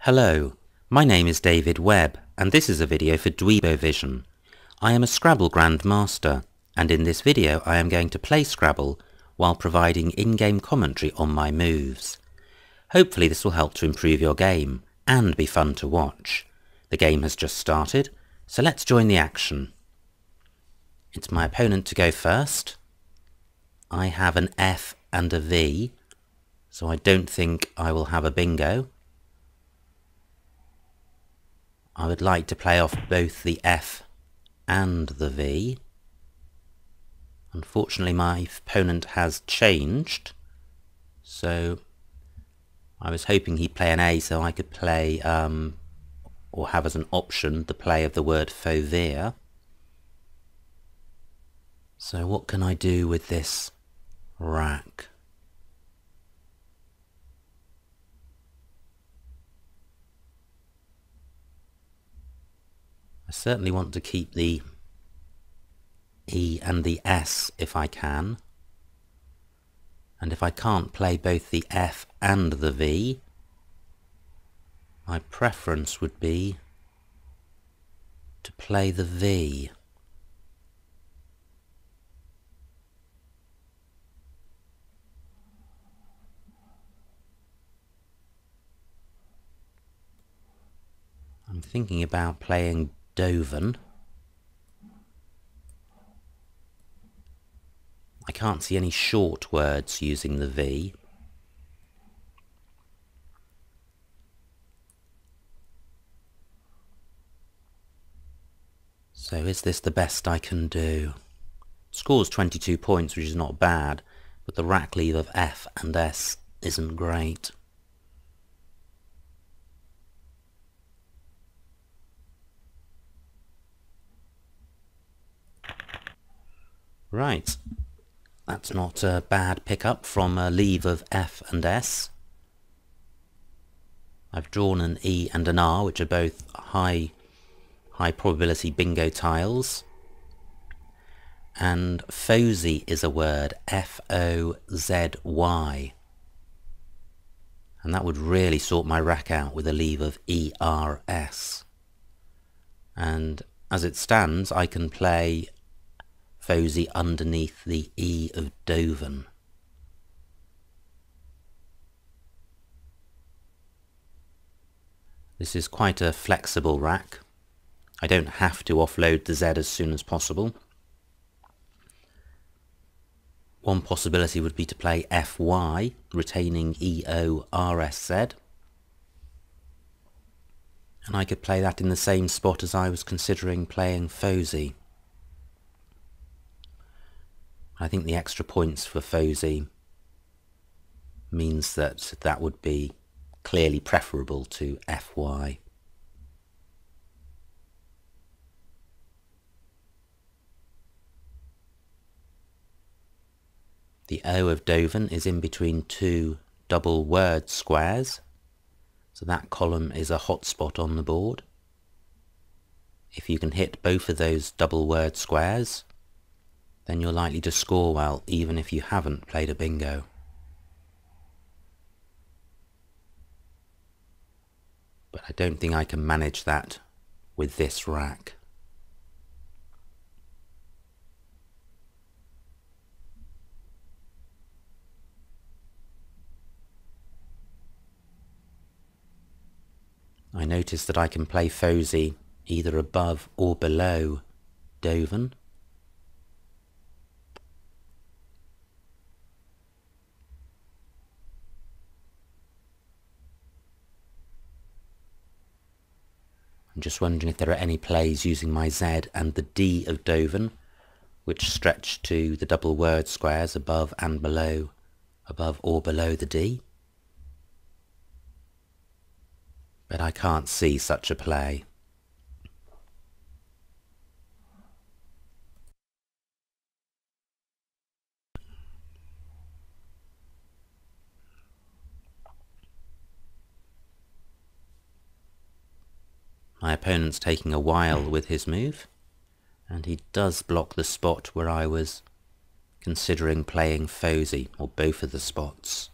Hello, my name is David Webb and this is a video for Dweebovision. I am a Scrabble grandmaster and in this video I am going to play Scrabble while providing in-game commentary on my moves. Hopefully this will help to improve your game and be fun to watch. The game has just started, so let's join the action. It's my opponent to go first. I have an F and a V, so I don't think I will have a bingo. I would like to play off both the F and the V. Unfortunately my opponent has changed, so I was hoping he'd play an A so I could play, or have as an option, the play of the word fovea. So what can I do with this rack? I certainly want to keep the E and the S if I can. And if I can't play both the F and the V, my preference would be to play the V. I'm thinking about playing Doven. I can't see any short words using the V. So is this the best I can do? Score's 22 points, which is not bad, but the rack leave of F and S isn't great. Right, that's not a bad pickup from a leave of F and S. I've drawn an E and an R, which are both high probability bingo tiles. And Fosy is a word, F-O-Z-Y. And that would really sort my rack out with a leave of E-R-S. And as it stands, I can play Fosy underneath the E of Doven. This is quite a flexible rack. I don't have to offload the Z as soon as possible. One possibility would be to play FY, retaining E-O-R-S-Z. And I could play that in the same spot as I was considering playing Fosy. I think the extra points for Fosy means that that would be clearly preferable to FY. The O of Doven is in between two double word squares, so that column is a hotspot on the board. If you can hit both of those double word squares, then you're likely to score well, even if you haven't played a bingo. But I don't think I can manage that with this rack. I notice that I can play Fosy either above or below Doven. I'm just wondering if there are any plays using my Z and the D of Doven, which stretch to the double word squares above and below, above or below the D. But I can't see such a play. My opponent's taking a while with his move, and he does block the spot where I was considering playing Fosy, or both of the spots.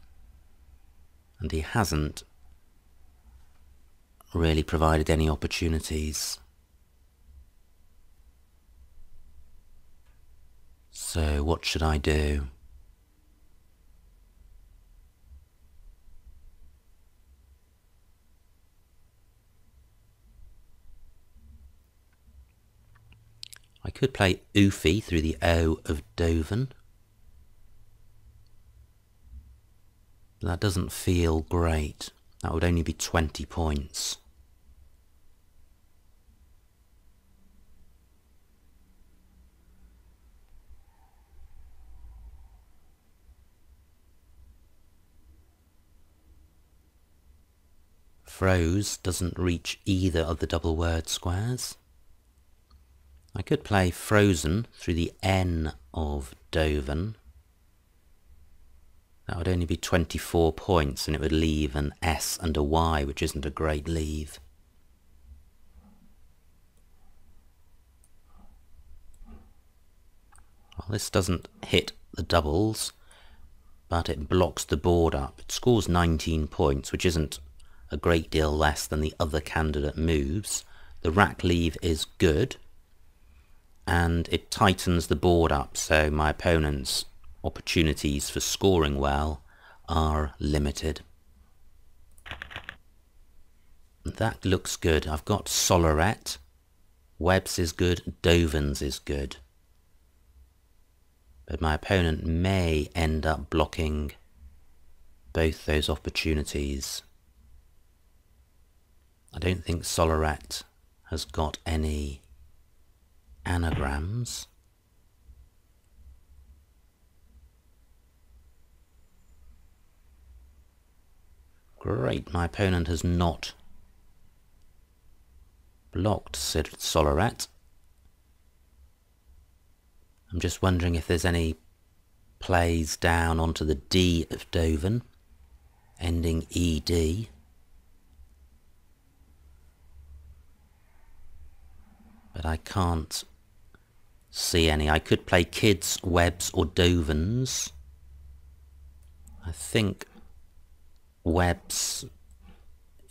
And he hasn't really provided any opportunities. So what should I do? I could play Oofy through the O of Doven. That doesn't feel great. That would only be 20 points. Froze doesn't reach either of the double word squares. I could play Frozen through the N of Doven. That would only be 24 points and it would leave an S and a Y, which isn't a great leave. Well, this doesn't hit the doubles, but it blocks the board up. It scores 19 points, which isn't a great deal less than the other candidate moves. The rack leave is good, and it tightens the board up, so my opponent's opportunities for scoring well are limited. That looks good. I've got Solorette. Webb's is good, Doven's is good. But my opponent may end up blocking both those opportunities. I don't think Solorette has got any anagrams. Great, my opponent has not blocked Solorette. I'm just wondering if there's any plays down onto the D of Doven, ending ED. But I can't see any. I could play Kids, Webbs or Dovens. I think Webbs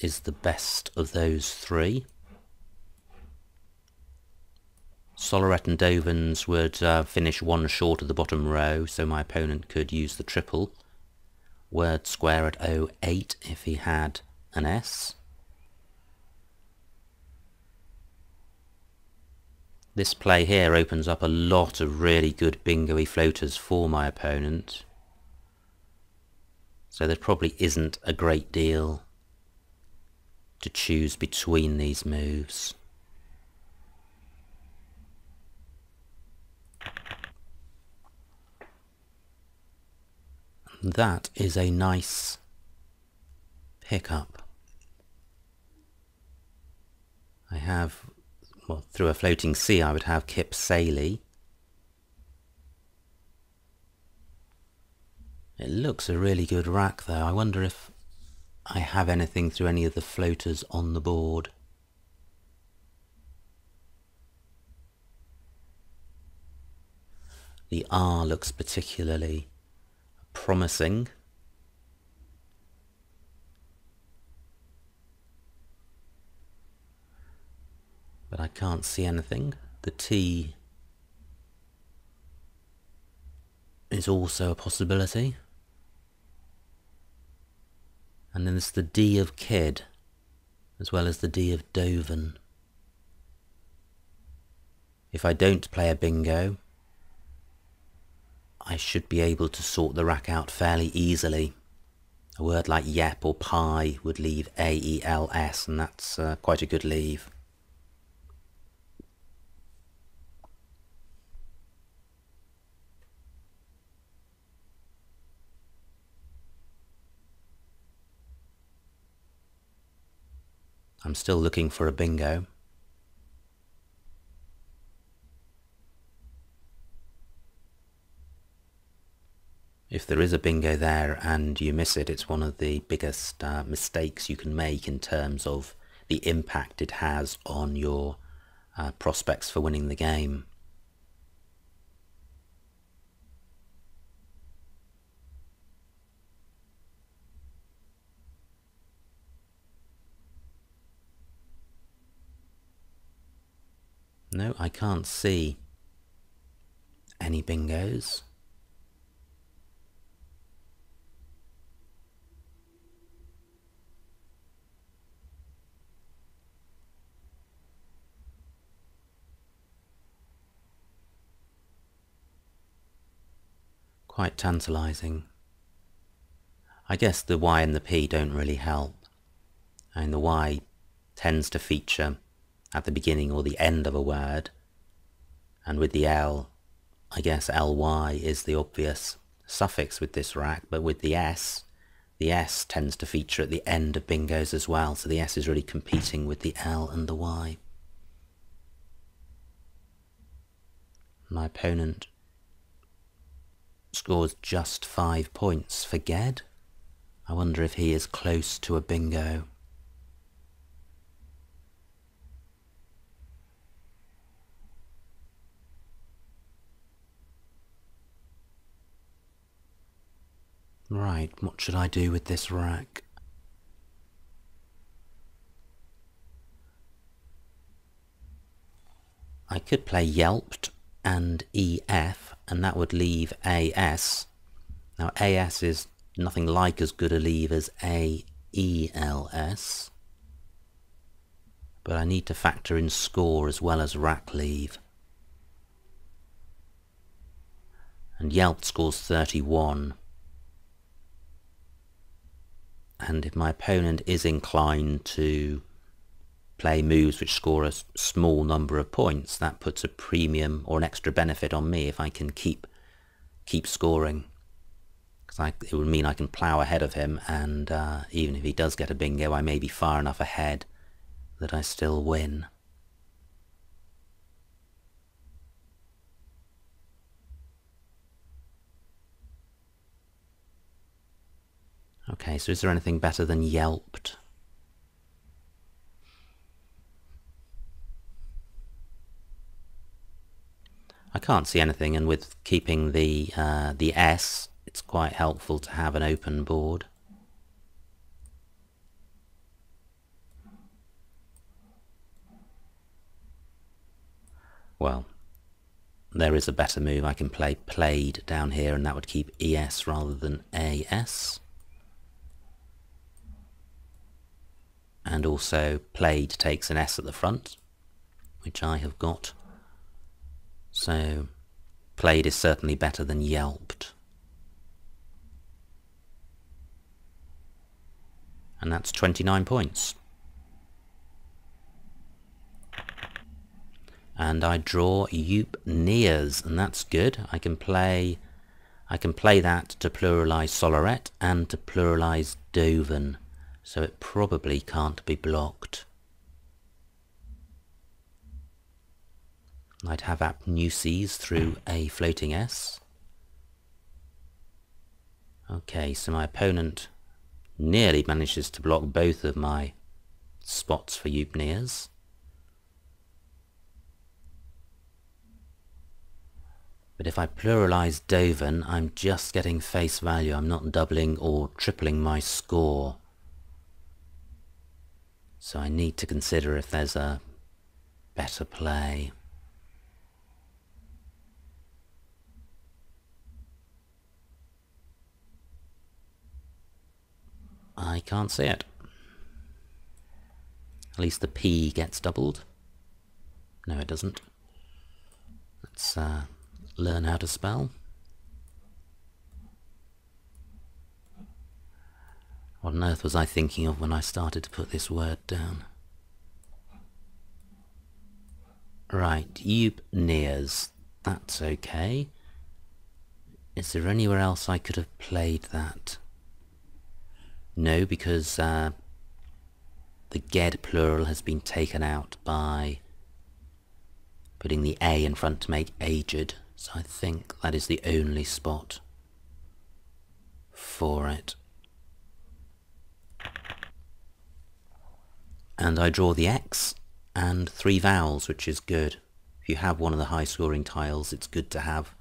is the best of those three. Solorette and Dovens would finish one short of the bottom row, so my opponent could use the triple. Word square at 08 if he had an S. This play here opens up a lot of really good bingo-y floaters for my opponent. So there probably isn't a great deal to choose between these moves. That is a nice pickup. I have, well, through a floating C I would have Kip Saley. It looks a really good rack though. I wonder if I have anything through any of the floaters on the board. The R looks particularly promising. But I can't see anything. The T is also a possibility. And then there's the D of Kid, as well as the D of Doven. If I don't play a bingo, I should be able to sort the rack out fairly easily. A word like yep or pie would leave AELS, and that's quite a good leave. I'm still looking for a bingo. If there is a bingo there and you miss it, it's one of the biggest mistakes you can make in terms of the impact it has on your prospects for winning the game. No, I can't see any bingos. Quite tantalising. I guess the Y and the P don't really help. And the Y tends to feature at the beginning or the end of a word. And with the L, I guess ly is the obvious suffix with this rack, but with the S tends to feature at the end of bingos as well, so the S is really competing with the L and the Y. My opponent scores just 5 points for Ged. I wonder if he is close to a bingo. Right, what should I do with this rack? I could play Yelped and EF, and that would leave AS. Now AS is nothing like as good a leave as AELS, but I need to factor in score as well as rack leave. And Yelped scores 31. And if my opponent is inclined to play moves which score a small number of points, that puts a premium or an extra benefit on me if I can keep scoring. Because it would mean I can plough ahead of him, and even if he does get a bingo, I may be far enough ahead that I still win. Okay, so is there anything better than Yelped? I can't see anything, and with keeping the S, it's quite helpful to have an open board. Well, there is a better move. I can play played down here, and that would keep ES rather than AS. And also played takes an S at the front, which I have got. So played is certainly better than Yelped. And that's 29 points. And I draw Eupneas, and that's good. I can play that to pluralise Solaret and to pluralise Doven, so it probably can't be blocked. I'd have Apnuses through a floating S. Okay, so my opponent nearly manages to block both of my spots for Eupneas. But if I pluralise Doven, I'm just getting face value. I'm not doubling or tripling my score. So I need to consider if there's a better play. I can't see it. At least the P gets doubled. No, it doesn't. Let's learn how to spell. What on earth was I thinking of when I started to put this word down? Right, Eupneas. That's okay. Is there anywhere else I could have played that? No, because the Ged plural has been taken out by putting the A in front to make aged, so I think that is the only spot for it. And I draw the X and 3 vowels, which is good. If you have one of the high-scoring tiles, it's good to have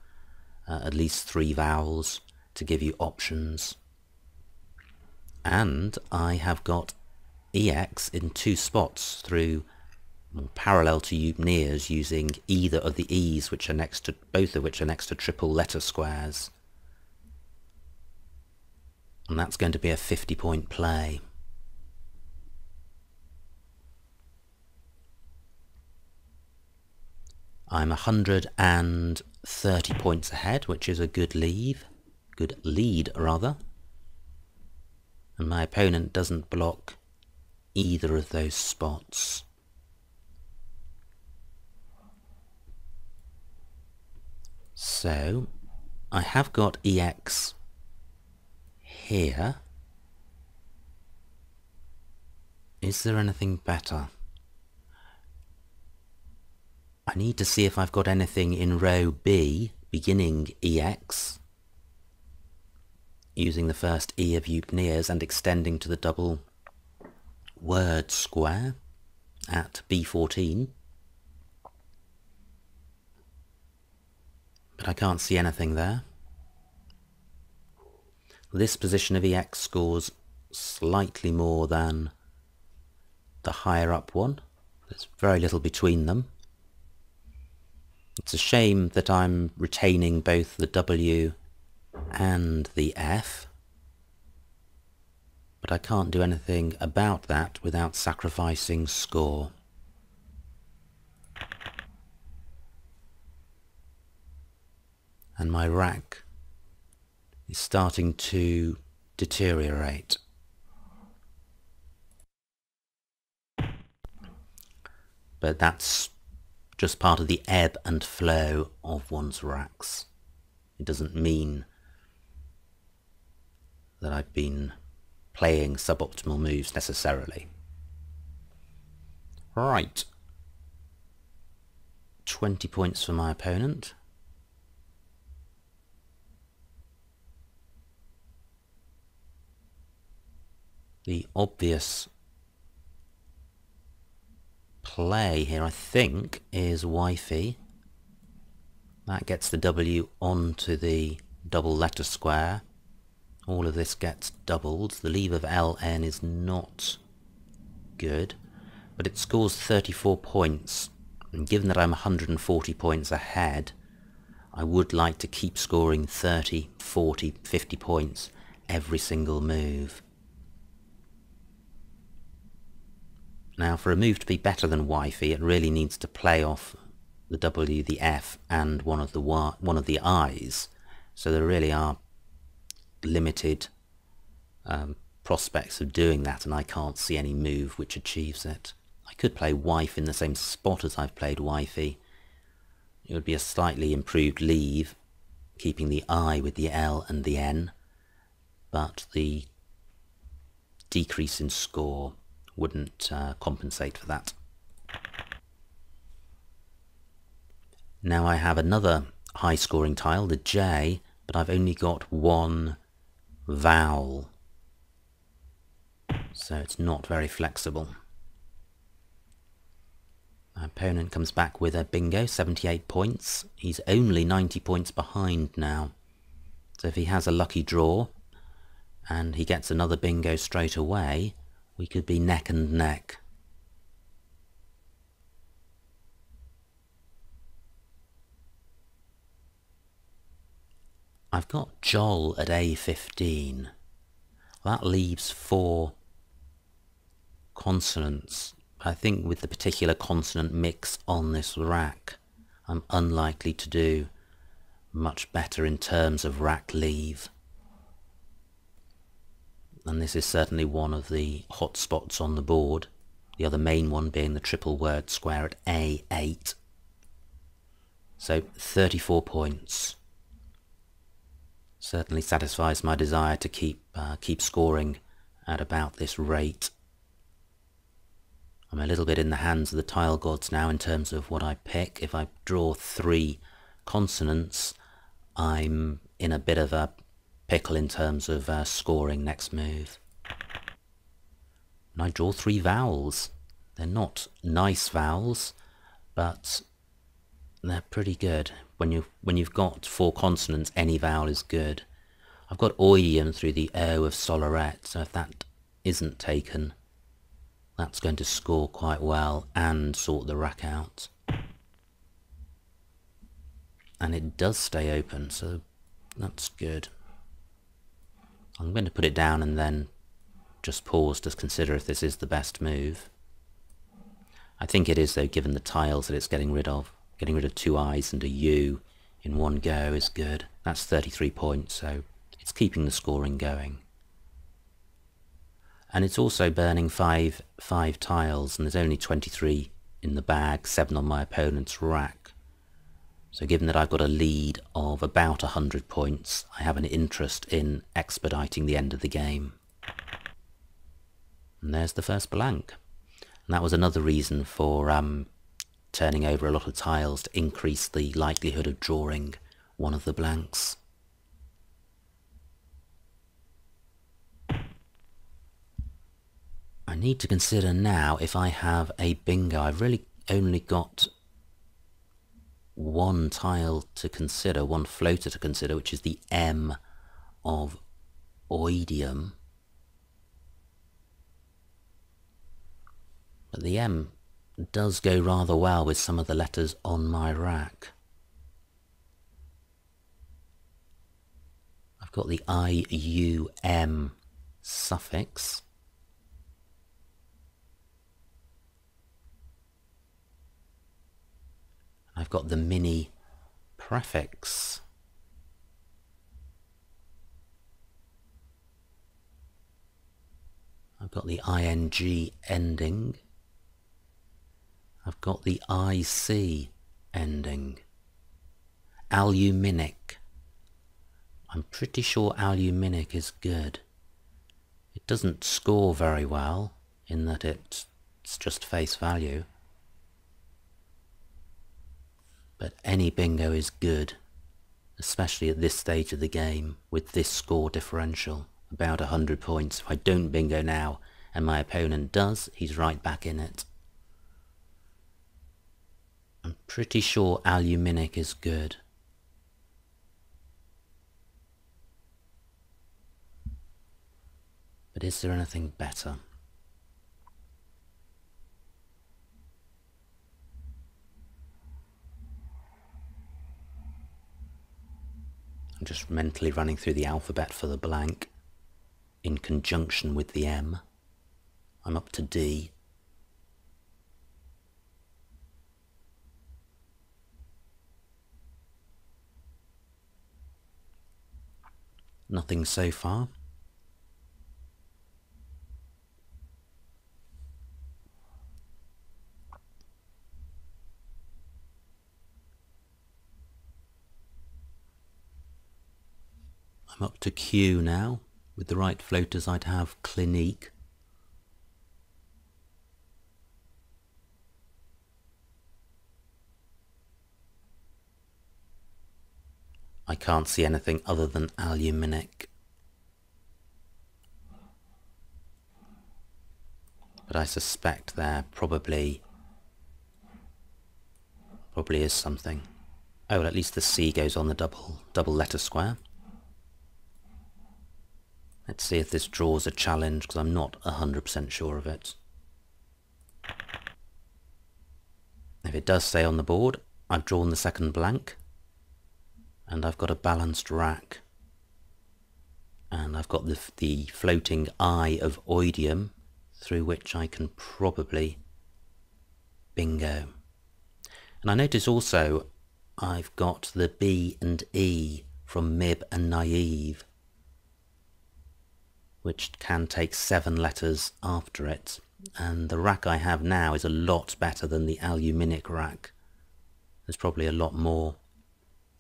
at least 3 vowels to give you options. And I have got EX in 2 spots through or parallel to Eupneas, using either of the E's, which are next to, both of which are next to triple letter squares. And that's going to be a 50-point play. I'm 130 points ahead, which is a good lead. And my opponent doesn't block either of those spots. So I have got EX here. Is there anything better? I need to see if I've got anything in row B beginning EX, using the first E of Eupneas and extending to the double word square at B14. But I can't see anything there. This position of EX scores slightly more than the higher up one. There's very little between them. It's a shame that I'm retaining both the W and the F, but I can't do anything about that without sacrificing score. And my rack is starting to deteriorate. But that's just part of the ebb and flow of one's racks. It doesn't mean that I've been playing suboptimal moves necessarily. Right. 20 points for my opponent. The obvious play here, I think, is wifey. That gets the W onto the double letter square. All of this gets doubled. The leave of LN is not good, but it scores 34 points. And given that I'm 140 points ahead, I would like to keep scoring 30, 40, 50 points every single move. Now, for a move to be better than wifey, it really needs to play off the W, the F, and one of the I's. So there really are limited prospects of doing that, and I can't see any move which achieves it. I could play wife in the same spot as I've played wifey. It would be a slightly improved leave, keeping the I with the L and the N, but the decrease in score wouldn't compensate for that. Now I have another high scoring tile, the J, but I've only got one vowel, so it's not very flexible. My opponent comes back with a bingo, 78 points. He's only 90 points behind now, so if he has a lucky draw and he gets another bingo straight away, we could be neck and neck. I've got Joel at A15. That leaves 4 consonants. I think with the particular consonant mix on this rack, I'm unlikely to do much better in terms of rack leave. And this is certainly one of the hot spots on the board, the other main one being the triple word square at A8. So 34 points. Certainly satisfies my desire to keep scoring at about this rate. I'm a little bit in the hands of the tile gods now in terms of what I pick. If I draw 3 consonants, I'm in a bit of a pickle in terms of scoring next move. And I draw 3 vowels. They're not nice vowels, but they're pretty good. When you've got 4 consonants, any vowel is good. I've got oidium through the O of Soloret, so if that isn't taken, That's going to score quite well and sort the rack out. And it does stay open, so that's good. I'm going to put it down and then just pause to consider if this is the best move. I think it is though, given the tiles that it's getting rid of. Getting rid of 2 I's and a U in one go is good. That's 33 points, so it's keeping the scoring going. And it's also burning five tiles, and there's only 23 in the bag, 7 on my opponent's rack. So given that I've got a lead of about 100 points, I have an interest in expediting the end of the game. And there's the first blank. And that was another reason for turning over a lot of tiles to increase the likelihood of drawing one of the blanks. I need to consider now if I have a bingo. I've really only got one tile to consider, one floater to consider, which is the M of oidium. But the M does go rather well with some of the letters on my rack. I've got the IUM suffix. I've got the mini prefix. I've got the ing ending. I've got the IC ending. Aluminic. I'm pretty sure aluminic is good. It doesn't score very well in that it's just face value. But any bingo is good, especially at this stage of the game with this score differential, about 100 points. If I don't bingo now and my opponent does, he's right back in it. I'm pretty sure aluminic is good. But is there anything better? I'm just mentally running through the alphabet for the blank in conjunction with the M. I'm up to D. Nothing so far. I'm up to Q now. With the right floaters I'd have Clinique. I can't see anything other than aluminic. But I suspect there probably is something. Oh, well, at least the C goes on the double letter square. Let's see if this draws a challenge, because I'm not 100% sure of it. If it does stay on the board, I've drawn the second blank, and I've got a balanced rack. And I've got the floating I of oidium, through which I can probably bingo. And I notice also I've got the B and E from Mib and Naive, which can take 7 letters after it, and the rack I have now is a lot better than the aluminic rack. There's probably a lot more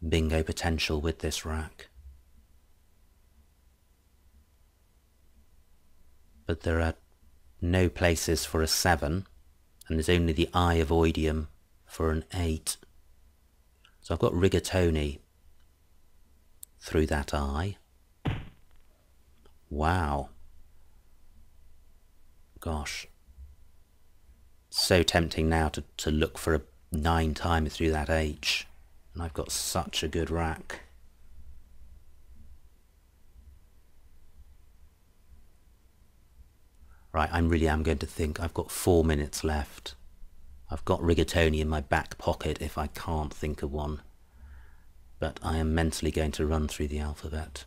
bingo potential with this rack. But there are no places for a 7, and there's only the I of oidium for an 8. So I've got rigatoni through that I. Wow. Gosh. So tempting now to look for a 9 timer through that H. And I've got such a good rack. Right, I really am going to think. I've got 4 minutes left. I've got rigatoni in my back pocket if I can't think of one. But I am mentally going to run through the alphabet.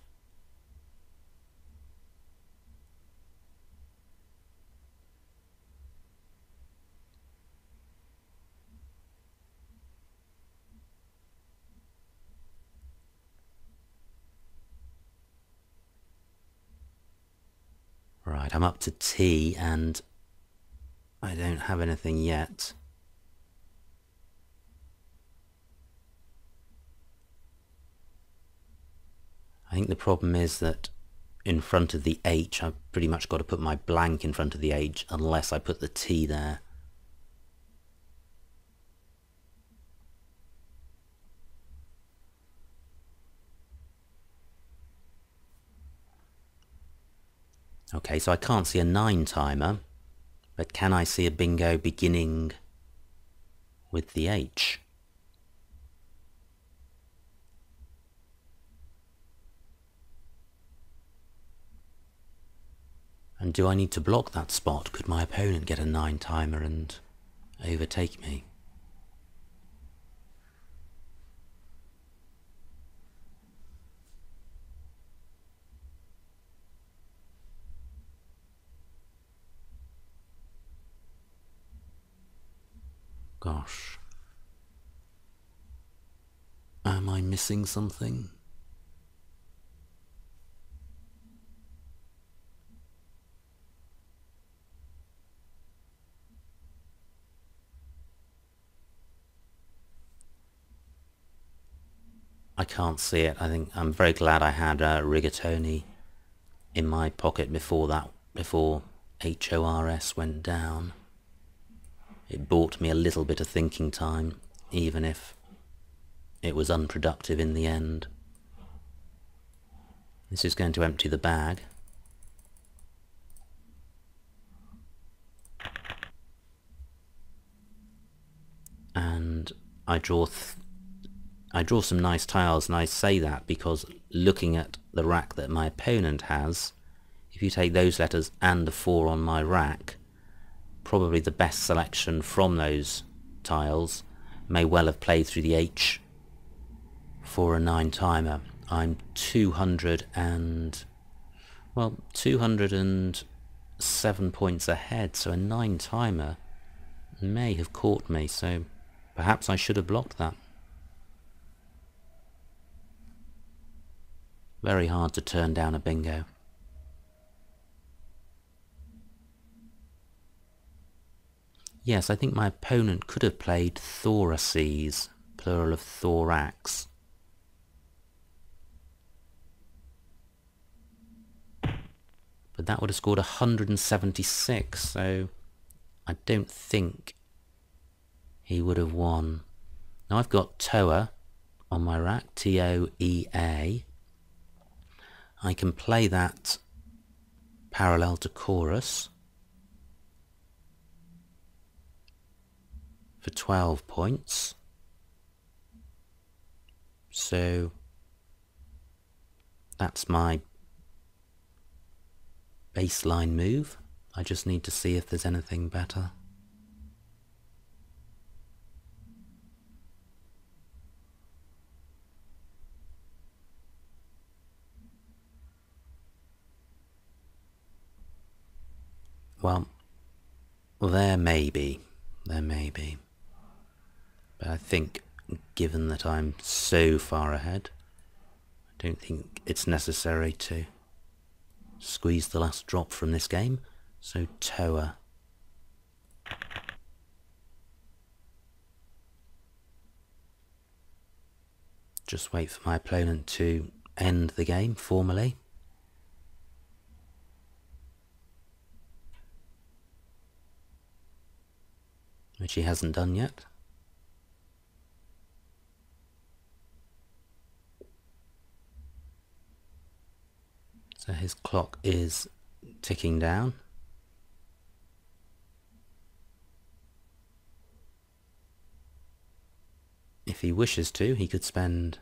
Right, I'm up to T and I don't have anything yet. I think the problem is that in front of the H, I've pretty much got to put my blank in front of the H unless I put the T there. Okay, so I can't see a 9 timer, but can I see a bingo beginning with the H? And do I need to block that spot? Could my opponent get a 9 timer and overtake me? Gosh. Am I missing something? I can't see it. I think I'm very glad I had rigatoni in my pocket before HORS went down. It bought me a little bit of thinking time, even if it was unproductive in the end. This is going to empty the bag. And I draw some nice tiles, and I say that because looking at the rack that my opponent has, if you take those letters and the 4 on my rack, probably the best selection from those tiles may well have played through the H for a 9 timer. I'm 207 points ahead, so a 9 timer may have caught me, so perhaps I should have blocked that. Very hard to turn down a bingo. Yes, I think my opponent could have played thoraces, plural of thorax. But that would have scored 176, so I don't think he would have won. Now I've got Toa on my rack, T-O-E-A. I can play that parallel to chorus for 12 points. So that's my baseline move. I just need to see if there's anything better. Well, there may be. But I think, given that I'm so far ahead, I don't think it's necessary to squeeze the last drop from this game. So Toa. Just wait for my opponent to end the game formally. Which he hasn't done yet. So his clock is ticking down. If he wishes to, he could spend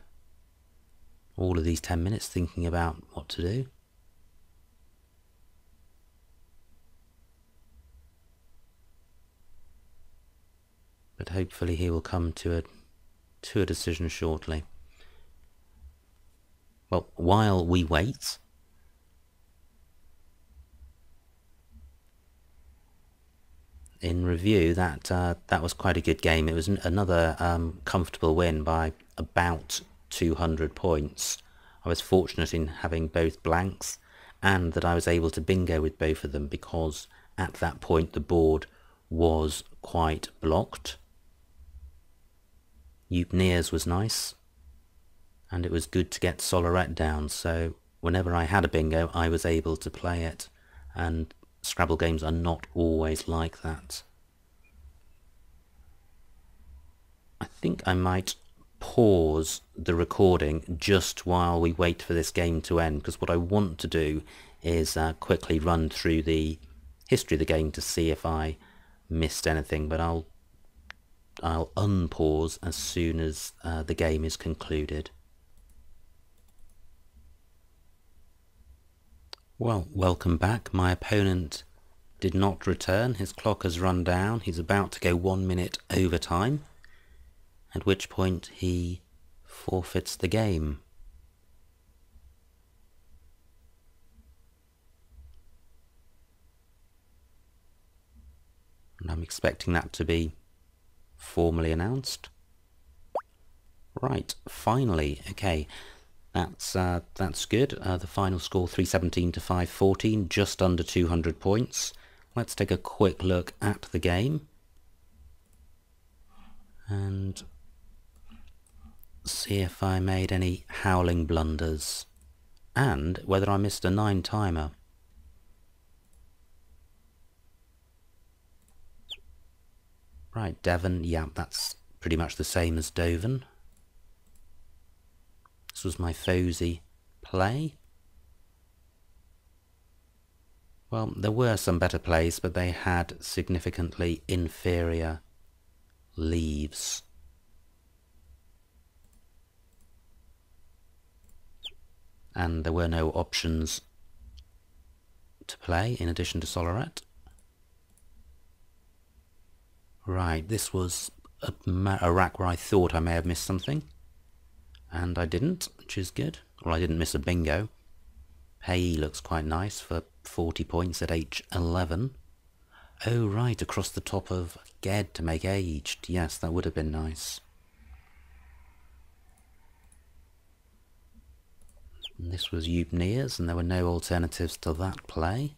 all of these 10 minutes thinking about what to do. but hopefully he will come to a decision shortly. Well, while we wait, in review, that was quite a good game. It was another comfortable win by about 200 points. I was fortunate in having both blanks and that I was able to bingo with both of them, because at that point the board was quite blocked. Nears was nice, and it was good to get Solorette down, so whenever I had a bingo I was able to play it, and Scrabble games are not always like that. I think I might pause the recording just while we wait for this game to end, because what I want to do is quickly run through the history of the game to see if I missed anything, but I'll unpause as soon as the game is concluded. Well, welcome back. My opponent did not return. His clock has run down. He's about to go 1 minute over time, at which point he forfeits the game. And I'm expecting that to be formally announced. Right, finally, okay. That's good. The final score 317 to 514, just under 200 points. Let's take a quick look at the game and see if I made any howling blunders and whether I missed a 9 timer. Right, Devon, yeah, that's pretty much the same as Doven. This was my Fosey play. Well, there were some better plays, but they had significantly inferior leaves. And there were no options to play in addition to Solorette. Right, this was a rack where I thought I may have missed something. And I didn't, which is good. Well, I didn't miss a bingo. Payee looks quite nice for 40 points at H11. Oh, right, across the top of Ged to make aged. Yes, that would have been nice. And this was Nears, and there were no alternatives to that play.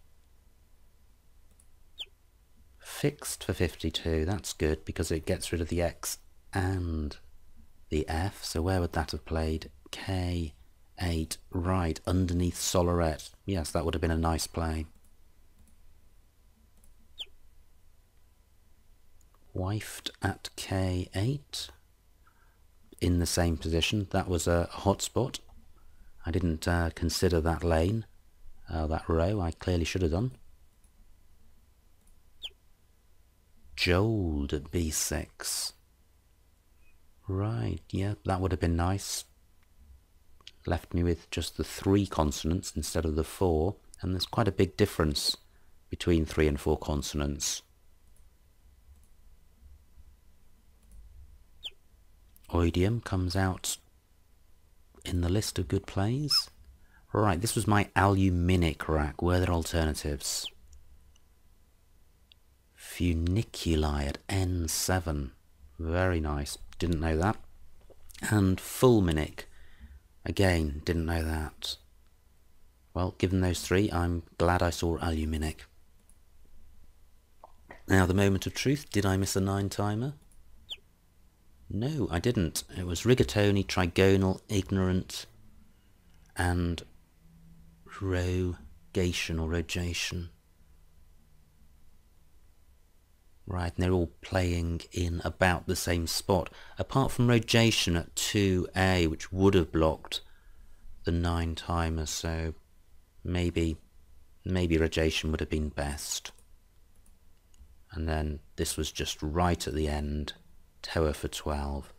Fixed for 52, that's good, because it gets rid of the X and the F, so where would that have played? K8, right, underneath Solorette. Yes, that would have been a nice play. Wifed at K8, in the same position. That was a hot spot. I didn't consider that lane, that row. I clearly should have done. Jold at B6. Right, yeah, that would have been nice. Left me with just the 3 consonants instead of the 4, and there's quite a big difference between 3 and 4 consonants. Oidium comes out in the list of good plays. Right, this was my aluminic rack. Were there alternatives? Funiculi at N7. Very nice. Didn't know that. And fulminic. Again, didn't know that. Well, given those 3, I'm glad I saw aluminic. Now, the moment of truth. Did I miss a 9 timer? No, I didn't. It was rigatoni, trigonal, ignorant, and rogation or rogation. Right, and they're all playing in about the same spot, apart from rogation at 2A, which would have blocked the 9 timer, so maybe rogation would have been best. And then this was just right at the end, tower for 12.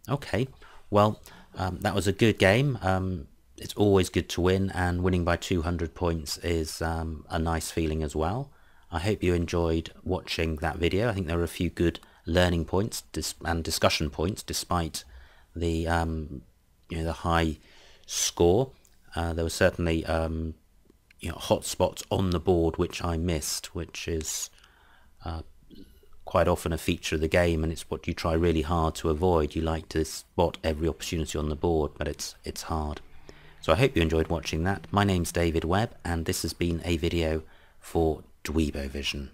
Okay, well, that was a good game. It's always good to win, and winning by 200 points is a nice feeling as well. I hope you enjoyed watching that video. I think there were a few good learning points and discussion points despite the the high score. There were certainly hot spots on the board which I missed, which is quite often a feature of the game, and it's what you try really hard to avoid. You like to spot every opportunity on the board, but it's hard. So I hope you enjoyed watching that. My name's David Webb, and this has been a video for Dweebovision.